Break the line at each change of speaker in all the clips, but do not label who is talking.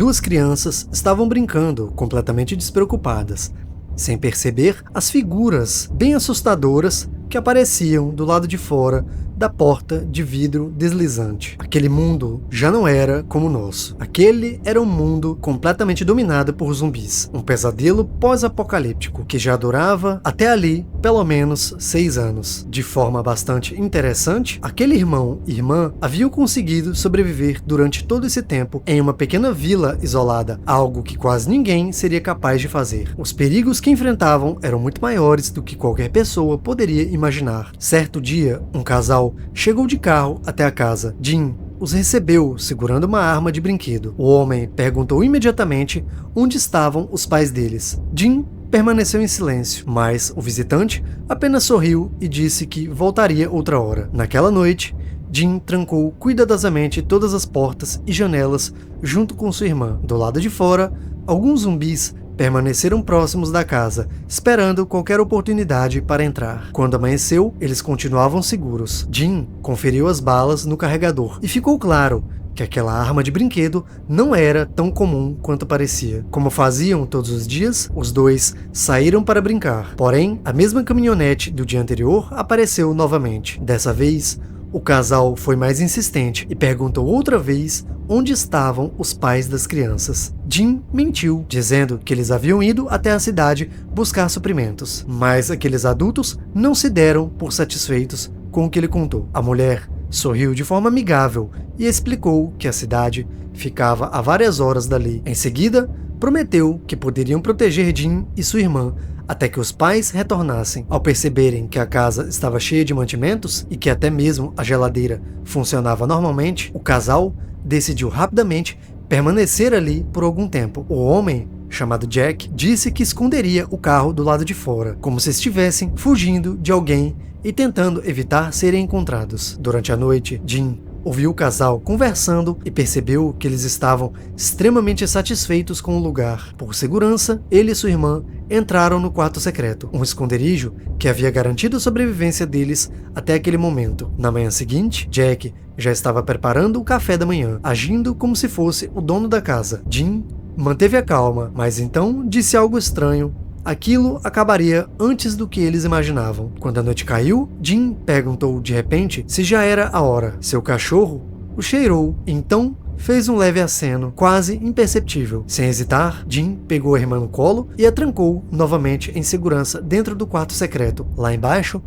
Duas crianças estavam brincando, completamente despreocupadas, sem perceber as figuras bem assustadoras que apareciam do lado de fora da porta de vidro deslizante. Aquele mundo já não era como o nosso. Aquele era um mundo completamente dominado por zumbis. Um pesadelo pós-apocalíptico que já durava até ali pelo menos 6 anos. De forma bastante interessante, aquele irmão e irmã haviam conseguido sobreviver durante todo esse tempo em uma pequena vila isolada, algo que quase ninguém seria capaz de fazer. Os perigos que enfrentavam eram muito maiores do que qualquer pessoa poderia imaginar. Certo dia, um casal chegou de carro até a casa. Jim os recebeu segurando uma arma de brinquedo. O homem perguntou imediatamente onde estavam os pais deles. Jim permaneceu em silêncio, mas o visitante apenas sorriu e disse que voltaria outra hora. Naquela noite, Jim trancou cuidadosamente todas as portas e janelas junto com sua irmã. Do lado de fora, alguns zumbis permaneceram próximos da casa, esperando qualquer oportunidade para entrar. Quando amanheceu, eles continuavam seguros. Jim conferiu as balas no carregador e ficou claro que aquela arma de brinquedo não era tão comum quanto parecia. Como faziam todos os dias, os dois saíram para brincar. Porém, a mesma caminhonete do dia anterior apareceu novamente. Dessa vez, o casal foi mais insistente e perguntou outra vez onde estavam os pais das crianças. Jim mentiu, dizendo que eles haviam ido até a cidade buscar suprimentos. Mas aqueles adultos não se deram por satisfeitos com o que ele contou. A mulher sorriu de forma amigável e explicou que a cidade ficava a várias horas dali. Em seguida, prometeu que poderiam proteger Jim e sua irmã até que os pais retornassem. Ao perceberem que a casa estava cheia de mantimentos e que até mesmo a geladeira funcionava normalmente, o casal decidiu rapidamente permanecer ali por algum tempo. O homem, chamado Jack, disse que esconderia o carro do lado de fora, como se estivessem fugindo de alguém e tentando evitar serem encontrados. Durante a noite, Jim ouviu o casal conversando e percebeu que eles estavam extremamente satisfeitos com o lugar. Por segurança, ele e sua irmã entraram no quarto secreto, um esconderijo que havia garantido a sobrevivência deles até aquele momento. Na manhã seguinte, Jack já estava preparando o café da manhã, agindo como se fosse o dono da casa. Jim manteve a calma, mas então disse algo estranho. Aquilo acabaria antes do que eles imaginavam. Quando a noite caiu, Jim perguntou de repente se já era a hora. Seu cachorro o cheirou, então fez um leve aceno, quase imperceptível. Sem hesitar, Jim pegou a irmã no colo e a trancou novamente em segurança dentro do quarto secreto. Lá embaixo,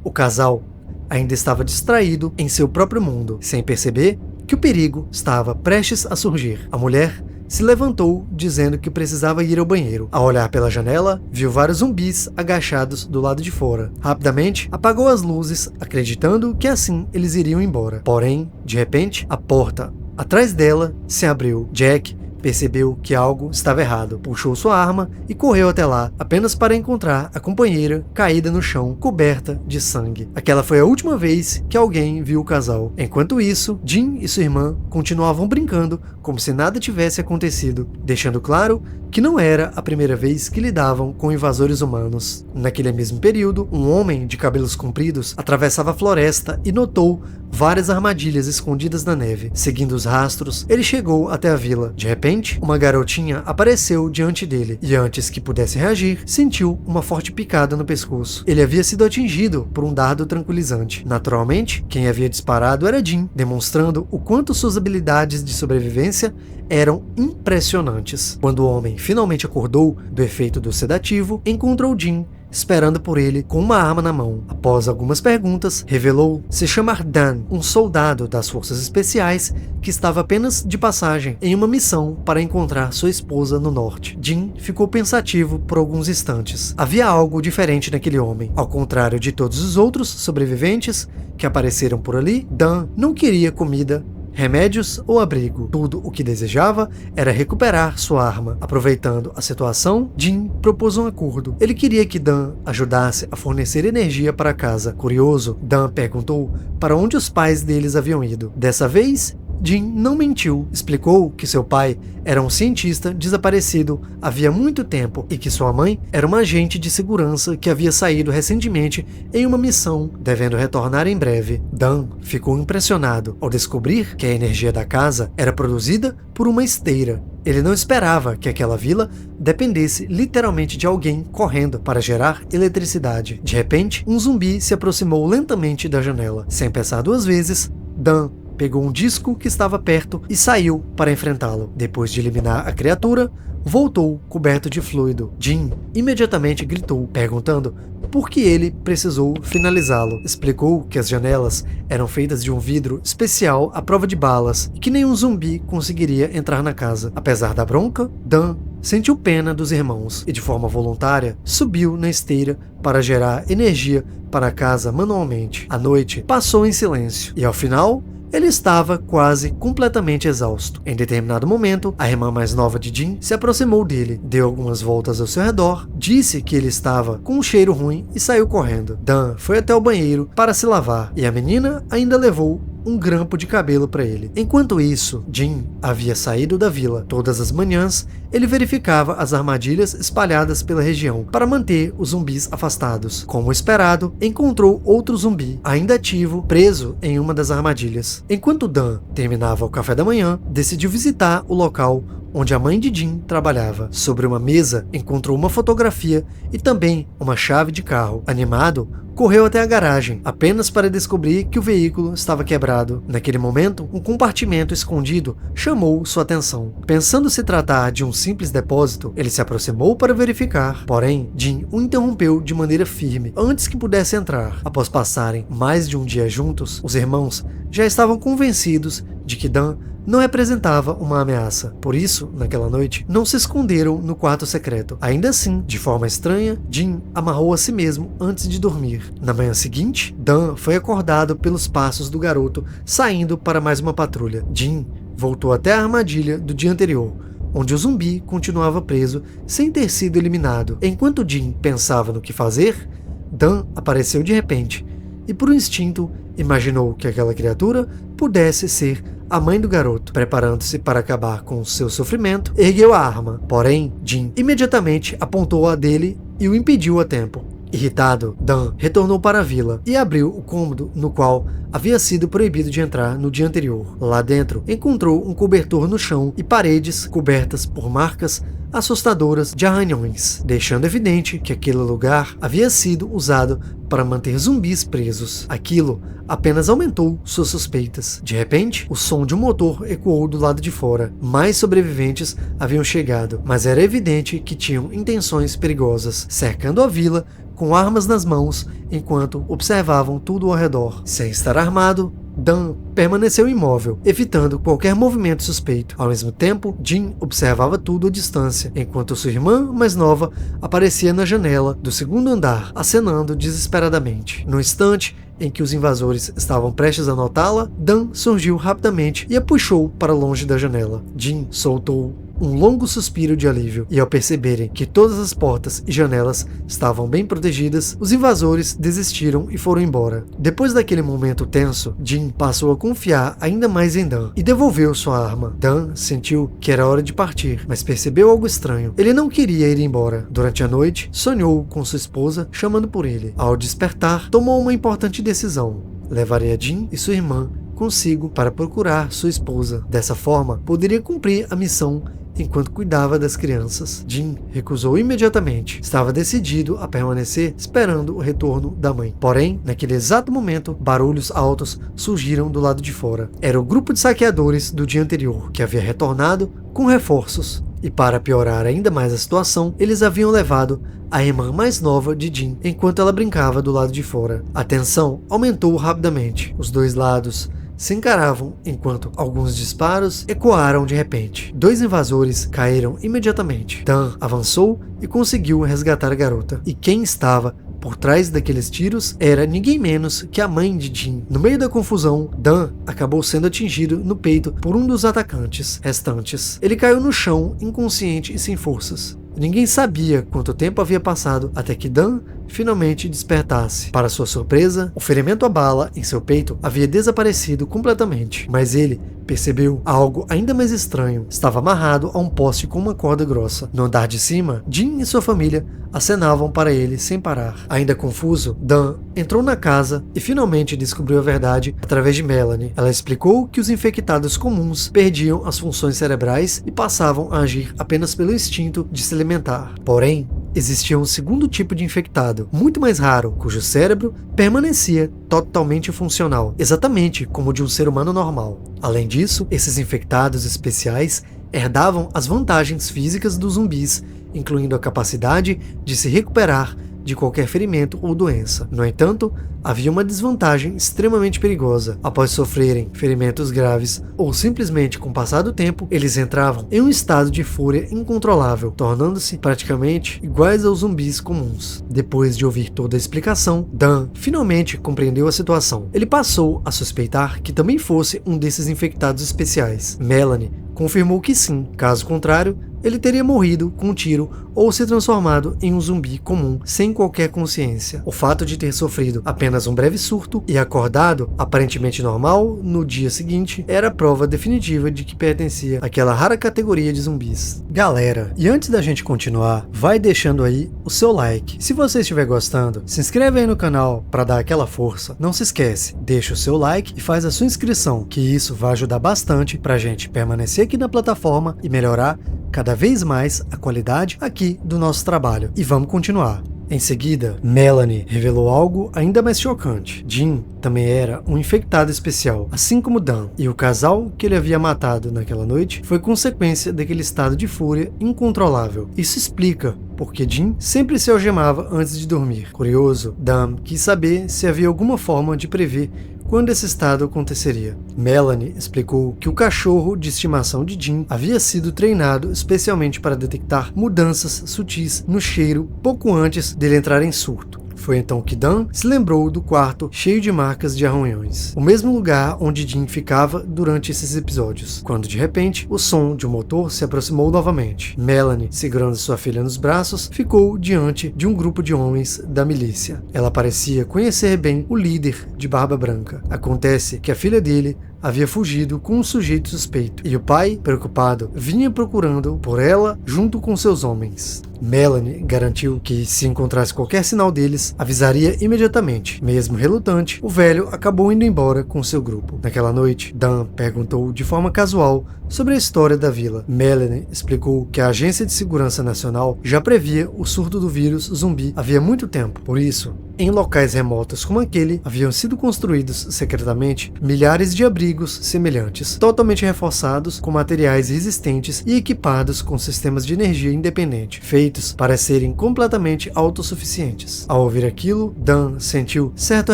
o casal ainda estava distraído em seu próprio mundo, sem perceber que o perigo estava prestes a surgir. A mulher se levantou, dizendo que precisava ir ao banheiro. Ao olhar pela janela, viu vários zumbis agachados do lado de fora. Rapidamente, apagou as luzes, acreditando que assim eles iriam embora. Porém, de repente, a porta atrás dela se abriu. Jack percebeu que algo estava errado, puxou sua arma e correu até lá, apenas para encontrar a companheira caída no chão, coberta de sangue. Aquela foi a última vez que alguém viu o casal. Enquanto isso, Jim e sua irmã continuavam brincando como se nada tivesse acontecido, deixando claro que não era a primeira vez que lidavam com invasores humanos. Naquele mesmo período, um homem de cabelos compridos atravessava a floresta e notou várias armadilhas escondidas na neve. Seguindo os rastros, ele chegou até a vila. De repente, uma garotinha apareceu diante dele e, antes que pudesse reagir, sentiu uma forte picada no pescoço. Ele havia sido atingido por um dardo tranquilizante. Naturalmente, quem havia disparado era Jim, demonstrando o quanto suas habilidades de sobrevivência eram impressionantes. Quando o homem finalmente acordou do efeito do sedativo, encontrou Jim esperando por ele com uma arma na mão. Após algumas perguntas, revelou se chamar Dan, um soldado das forças especiais que estava apenas de passagem em uma missão para encontrar sua esposa no norte. Jim ficou pensativo por alguns instantes. Havia algo diferente naquele homem. Ao contrário de todos os outros sobreviventes que apareceram por ali, Dan não queria comida, remédios ou abrigo. Tudo o que desejava era recuperar sua arma. Aproveitando a situação, Jim propôs um acordo. Ele queria que Dan ajudasse a fornecer energia para a casa. Curioso, Dan perguntou para onde os pais deles haviam ido. Dessa vez, Jin não mentiu, explicou que seu pai era um cientista desaparecido havia muito tempo e que sua mãe era uma agente de segurança que havia saído recentemente em uma missão, devendo retornar em breve. Dan ficou impressionado ao descobrir que a energia da casa era produzida por uma esteira. Ele não esperava que aquela vila dependesse literalmente de alguém correndo para gerar eletricidade. De repente, um zumbi se aproximou lentamente da janela. Sem pensar duas vezes, Dan pegou um disco que estava perto e saiu para enfrentá-lo. Depois de eliminar a criatura, voltou coberto de fluido. Jin imediatamente gritou, perguntando por que ele precisou finalizá-lo. Explicou que as janelas eram feitas de um vidro especial à prova de balas e que nenhum zumbi conseguiria entrar na casa. Apesar da bronca, Dan sentiu pena dos irmãos e, de forma voluntária, subiu na esteira para gerar energia para a casa manualmente. A noite passou em silêncio e, ao final, ele estava quase completamente exausto. Em determinado momento, a irmã mais nova de Jin se aproximou dele, deu algumas voltas ao seu redor, disse que ele estava com um cheiro ruim e saiu correndo. Dan foi até o banheiro para se lavar e a menina ainda levou um grampo de cabelo para ele. Enquanto isso, Jin havia saído da vila. Todas as manhãs, ele verificava as armadilhas espalhadas pela região para manter os zumbis afastados. Como esperado, encontrou outro zumbi, ainda ativo, preso em uma das armadilhas. Enquanto Dan terminava o café da manhã, decidiu visitar o local onde a mãe de Jin trabalhava. Sobre uma mesa, encontrou uma fotografia e também uma chave de carro. Animado, correu até a garagem, apenas para descobrir que o veículo estava quebrado. Naquele momento, um compartimento escondido chamou sua atenção. Pensando se tratar de um simples depósito, ele se aproximou para verificar. Porém, Jin o interrompeu de maneira firme, antes que pudesse entrar. Após passarem mais de um dia juntos, os irmãos já estavam convencidos de que Dan não representava uma ameaça. Por isso, naquela noite, não se esconderam no quarto secreto. Ainda assim, de forma estranha, Jin amarrou a si mesmo antes de dormir. Na manhã seguinte, Dan foi acordado pelos passos do garoto saindo para mais uma patrulha. Jin voltou até a armadilha do dia anterior, onde o zumbi continuava preso sem ter sido eliminado. Enquanto Jin pensava no que fazer, Dan apareceu de repente e, por instinto, imaginou que aquela criatura pudesse ser a mãe do garoto. Preparando-se para acabar com seu sofrimento, ergueu a arma. Porém, Jin imediatamente apontou a dele e o impediu a tempo. Irritado, Dan retornou para a vila e abriu o cômodo no qual havia sido proibido de entrar no dia anterior. Lá dentro, encontrou um cobertor no chão e paredes cobertas por marcas assustadoras de arranhões, deixando evidente que aquele lugar havia sido usado para manter zumbis presos. Aquilo apenas aumentou suas suspeitas. De repente, o som de um motor ecoou do lado de fora. Mais sobreviventes haviam chegado, mas era evidente que tinham intenções perigosas, cercando a vila com armas nas mãos enquanto observavam tudo ao redor. Sem estar armado, Dan permaneceu imóvel, evitando qualquer movimento suspeito. Ao mesmo tempo, Jin observava tudo à distância, enquanto sua irmã mais nova aparecia na janela do segundo andar, acenando desesperadamente. No instante em que os invasores estavam prestes a notá-la, Dan surgiu rapidamente e a puxou para longe da janela. Jin soltou um longo suspiro de alívio, e ao perceberem que todas as portas e janelas estavam bem protegidas, os invasores desistiram e foram embora. Depois daquele momento tenso, Jin passou a confiar ainda mais em Dan e devolveu sua arma. Dan sentiu que era hora de partir, mas percebeu algo estranho. Ele não queria ir embora. Durante a noite, sonhou com sua esposa chamando por ele. Ao despertar, tomou uma importante decisão. Levaria Jin e sua irmã consigo para procurar sua esposa. Dessa forma, poderia cumprir a missão enquanto cuidava das crianças. Jin recusou imediatamente. Estava decidido a permanecer esperando o retorno da mãe. Porém, naquele exato momento, barulhos altos surgiram do lado de fora. Era o grupo de saqueadores do dia anterior, que havia retornado com reforços. E para piorar ainda mais a situação, eles haviam levado a irmã mais nova de Jin enquanto ela brincava do lado de fora. A tensão aumentou rapidamente. Os dois lados se encaravam enquanto alguns disparos ecoaram de repente. Dois invasores caíram imediatamente. Dan avançou e conseguiu resgatar a garota. E quem estava por trás daqueles tiros era ninguém menos que a mãe de Jin. No meio da confusão, Dan acabou sendo atingido no peito por um dos atacantes restantes. Ele caiu no chão, inconsciente e sem forças. Ninguém sabia quanto tempo havia passado até que Dan finalmente despertasse. Para sua surpresa, o ferimento à bala em seu peito havia desaparecido completamente, mas ele percebeu algo ainda mais estranho. Estava amarrado a um poste com uma corda grossa. No andar de cima, Jin e sua família acenavam para ele sem parar. Ainda confuso, Dan entrou na casa e finalmente descobriu a verdade através de Melanie. Ela explicou que os infectados comuns perdiam as funções cerebrais e passavam a agir apenas pelo instinto de se alimentar. Porém, existia um segundo tipo de infectado, muito mais raro, cujo cérebro permanecia totalmente funcional, exatamente como o de um ser humano normal. Além disso, esses infectados especiais herdavam as vantagens físicas dos zumbis, incluindo a capacidade de se recuperar de qualquer ferimento ou doença. No entanto, havia uma desvantagem extremamente perigosa. Após sofrerem ferimentos graves ou simplesmente com o passar do tempo, eles entravam em um estado de fúria incontrolável, tornando-se praticamente iguais aos zumbis comuns. Depois de ouvir toda a explicação, Dan finalmente compreendeu a situação. Ele passou a suspeitar que também fosse um desses infectados especiais. Melanie confirmou que sim, caso contrário, ele teria morrido com um tiro ou se transformado em um zumbi comum sem qualquer consciência. O fato de ter sofrido apenas um breve surto e acordado aparentemente normal no dia seguinte era a prova definitiva de que pertencia àquela rara categoria de zumbis. Galera, e antes da gente continuar, vai deixando aí o seu like. Se você estiver gostando, se inscreve aí no canal para dar aquela força. Não se esquece, deixa o seu like e faz a sua inscrição, que isso vai ajudar bastante pra gente permanecer aqui na plataforma e melhorar cada vez mais a qualidade aqui do nosso trabalho. E vamos continuar. Em seguida, Melanie revelou algo ainda mais chocante. Jin também era um infectado especial, assim como Dan, e o casal que ele havia matado naquela noite foi consequência daquele estado de fúria incontrolável. Isso explica porque Jin sempre se algemava antes de dormir. Curioso, Dan quis saber se havia alguma forma de prever quando esse estado aconteceria. Melanie explicou que o cachorro de estimação de Jin havia sido treinado especialmente para detectar mudanças sutis no cheiro pouco antes dele entrar em surto. Foi então que Dan se lembrou do quarto cheio de marcas de arranhões, o mesmo lugar onde Jin ficava durante esses episódios, quando de repente o som de um motor se aproximou novamente. Melanie, segurando sua filha nos braços, ficou diante de um grupo de homens da milícia. Ela parecia conhecer bem o líder de barba branca. Acontece que a filha dele havia fugido com um sujeito suspeito, e o pai, preocupado, vinha procurando por ela junto com seus homens. Melanie garantiu que, se encontrasse qualquer sinal deles, avisaria imediatamente. Mesmo relutante, o velho acabou indo embora com seu grupo. Naquela noite, Dan perguntou de forma casual sobre a história da vila. Melanie explicou que a Agência de Segurança Nacional já previa o surto do vírus zumbi havia muito tempo. Por isso, em locais remotos como aquele, haviam sido construídos secretamente milhares de abrigos semelhantes, totalmente reforçados com materiais resistentes e equipados com sistemas de energia independente, feitos para serem completamente autossuficientes. Ao ouvir aquilo, Dan sentiu certo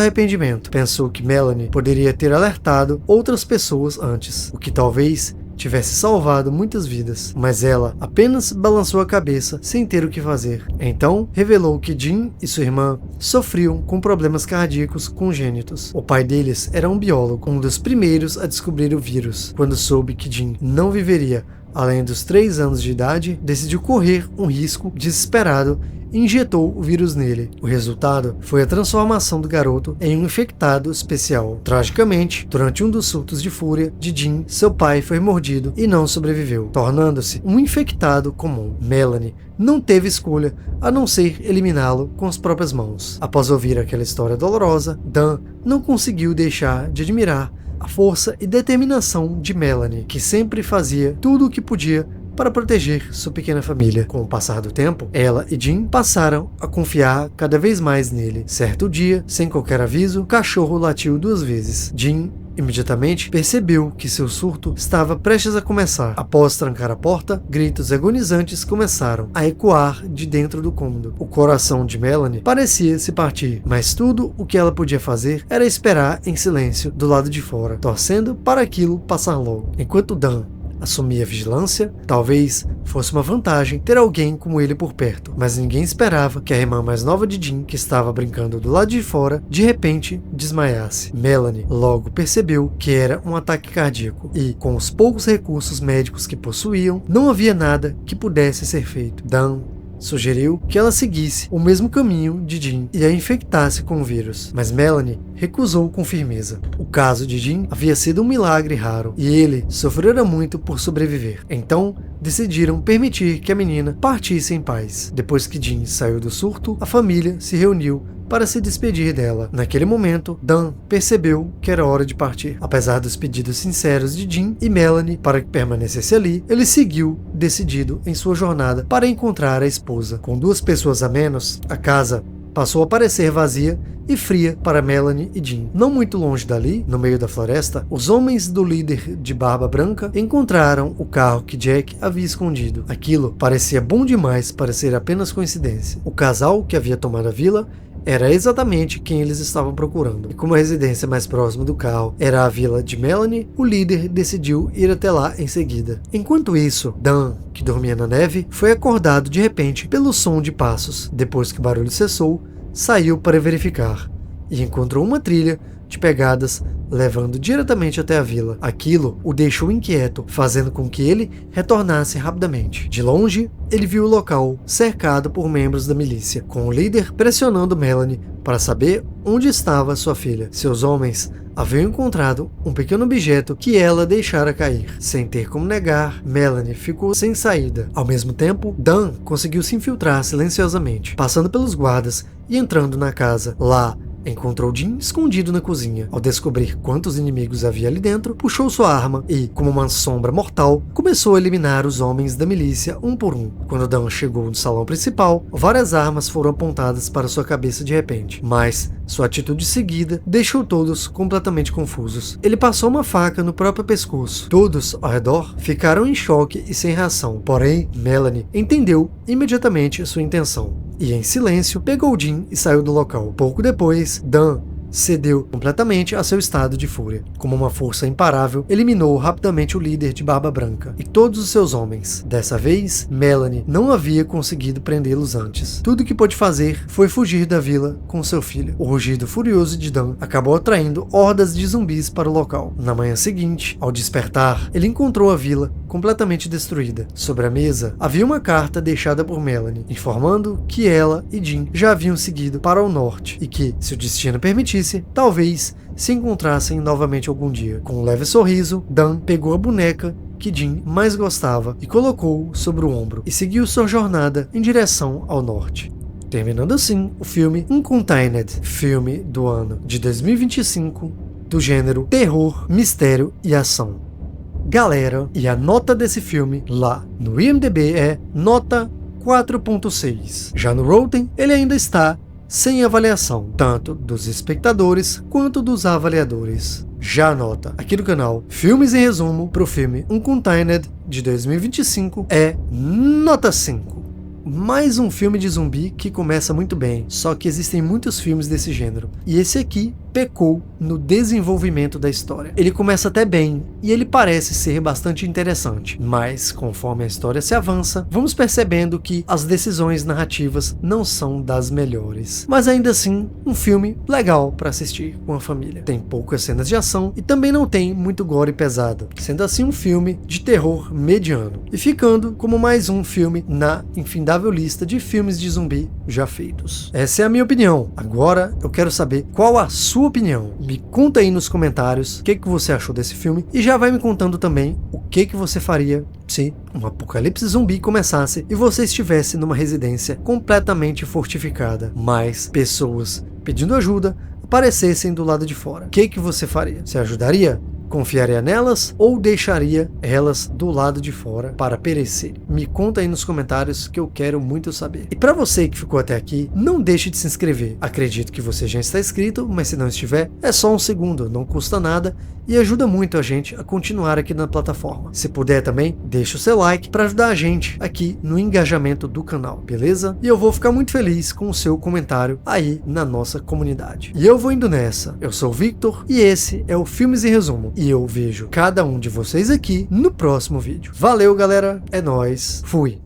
arrependimento. Pensou que Melanie poderia ter alertado outras pessoas antes, o que talvez tivesse salvado muitas vidas, mas ela apenas balançou a cabeça sem ter o que fazer. Então, revelou que Jin e sua irmã sofriam com problemas cardíacos congênitos. O pai deles era um biólogo, um dos primeiros a descobrir o vírus. Quando soube que Jin não viveria além dos 3 anos de idade, decidiu correr um risco desesperado e injetou o vírus nele. O resultado foi a transformação do garoto em um infectado especial. Tragicamente, durante um dos surtos de fúria de Jin, seu pai foi mordido e não sobreviveu, tornando-se um infectado comum. Melanie não teve escolha a não ser eliminá-lo com as próprias mãos. Após ouvir aquela história dolorosa, Dan não conseguiu deixar de admirar a força e determinação de Melanie, que sempre fazia tudo o que podia para proteger sua pequena família. Com o passar do tempo, ela e Jin passaram a confiar cada vez mais nele. Certo dia, sem qualquer aviso, o cachorro latiu 2 vezes. Jin imediatamente percebeu que seu surto estava prestes a começar. Após trancar a porta, gritos agonizantes começaram a ecoar de dentro do cômodo. O coração de Melanie parecia se partir, mas tudo o que ela podia fazer era esperar em silêncio do lado de fora, torcendo para aquilo passar logo. Enquanto Dan assumia vigilância, talvez fosse uma vantagem ter alguém como ele por perto, mas ninguém esperava que a irmã mais nova de Jin, que estava brincando do lado de fora, de repente desmaiasse. Melanie logo percebeu que era um ataque cardíaco e, com os poucos recursos médicos que possuíam, não havia nada que pudesse ser feito. Dan sugeriu que ela seguisse o mesmo caminho de Jin e a infectasse com o vírus, mas Melanie recusou com firmeza. O caso de Jin havia sido um milagre raro e ele sofrera muito por sobreviver. Então, decidiram permitir que a menina partisse em paz. Depois que Jin saiu do surto, a família se reuniu para se despedir dela. Naquele momento, Dan percebeu que era hora de partir. Apesar dos pedidos sinceros de Jin e Melanie para que permanecesse ali, ele seguiu decidido em sua jornada para encontrar a esposa. Com 2 pessoas a menos, a casa passou a parecer vazia e fria para Melanie e Jin. Não muito longe dali, no meio da floresta, os homens do líder de Barba Branca encontraram o carro que Jack havia escondido. Aquilo parecia bom demais para ser apenas coincidência. O casal que havia tomado a vila era exatamente quem eles estavam procurando. E como a residência mais próxima do carro era a vila de Melanie, o líder decidiu ir até lá em seguida. Enquanto isso, Dan, que dormia na neve, foi acordado de repente pelo som de passos. Depois que o barulho cessou, saiu para verificar e encontrou uma trilha de pegadas levando diretamente até a vila. Aquilo o deixou inquieto, fazendo com que ele retornasse rapidamente. De longe, ele viu o local cercado por membros da milícia, com o líder pressionando Melanie para saber onde estava sua filha. Seus homens haviam encontrado um pequeno objeto que ela deixara cair. Sem ter como negar, Melanie ficou sem saída. Ao mesmo tempo, Dan conseguiu se infiltrar silenciosamente, passando pelos guardas e entrando na casa. Lá, encontrou Jin escondido na cozinha. Ao descobrir quantos inimigos havia ali dentro, puxou sua arma e, como uma sombra mortal, começou a eliminar os homens da milícia um por um. Quando Dan chegou no salão principal, várias armas foram apontadas para sua cabeça de repente, mas sua atitude seguida deixou todos completamente confusos. Ele passou uma faca no próprio pescoço. Todos ao redor ficaram em choque e sem reação. Porém, Melanie entendeu imediatamente sua intenção e, em silêncio, pegou Jin e saiu do local. Pouco depois, Dan cedeu completamente a seu estado de fúria. Como uma força imparável, eliminou rapidamente o líder de Barba Branca e todos os seus homens. Dessa vez, Melanie não havia conseguido prendê-los antes. Tudo que pôde fazer foi fugir da vila com seu filho. O rugido furioso de Dan acabou atraindo hordas de zumbis para o local. Na manhã seguinte, ao despertar, ele encontrou a vila completamente destruída. Sobre a mesa, havia uma carta deixada por Melanie, informando que ela e Jin já haviam seguido para o norte e que, se o destino permitisse, talvez se encontrassem novamente algum dia. Com um leve sorriso, Dan pegou a boneca que Jin mais gostava e colocou sobre o ombro e seguiu sua jornada em direção ao norte. Terminando assim o filme Uncontained, filme do ano de 2025, do gênero terror, mistério e ação. Galera, e a nota desse filme lá no IMDb é nota 4.6. Já no Rotten, ele ainda está sem avaliação, tanto dos espectadores quanto dos avaliadores. Já anota aqui no canal, filmes em resumo para o filme Uncontained de 2025 é nota 5. Mais um filme de zumbi que começa muito bem, só que existem muitos filmes desse gênero, e esse aqui pecou no desenvolvimento da história. Ele começa até bem, e ele parece ser bastante interessante, mas conforme a história se avança, vamos percebendo que as decisões narrativas não são das melhores. Mas ainda assim, um filme legal para assistir com a família. Tem poucas cenas de ação, e também não tem muito gore pesado, sendo assim um filme de terror mediano, e ficando como mais um filme na infindável lista de filmes de zumbi já feitos. Essa é a minha opinião. Agora eu quero saber qual a sua opinião. Me conta aí nos comentários o que você achou desse filme e já vai me contando também o que você faria se um apocalipse zumbi começasse e você estivesse numa residência completamente fortificada, mas pessoas pedindo ajuda aparecessem do lado de fora. O que você faria? Você ajudaria? Confiaria nelas ou deixaria elas do lado de fora para perecer? Me conta aí nos comentários que eu quero muito saber. E para você que ficou até aqui, não deixe de se inscrever. Acredito que você já está inscrito, mas se não estiver, é só um segundo, não custa nada e ajuda muito a gente a continuar aqui na plataforma. Se puder também, deixa o seu like para ajudar a gente aqui no engajamento do canal, beleza? E eu vou ficar muito feliz com o seu comentário aí na nossa comunidade. E eu vou indo nessa. Eu sou o Victor e esse é o Filmes em Resumo. E eu vejo cada um de vocês aqui no próximo vídeo. Valeu, galera. É nóis. Fui.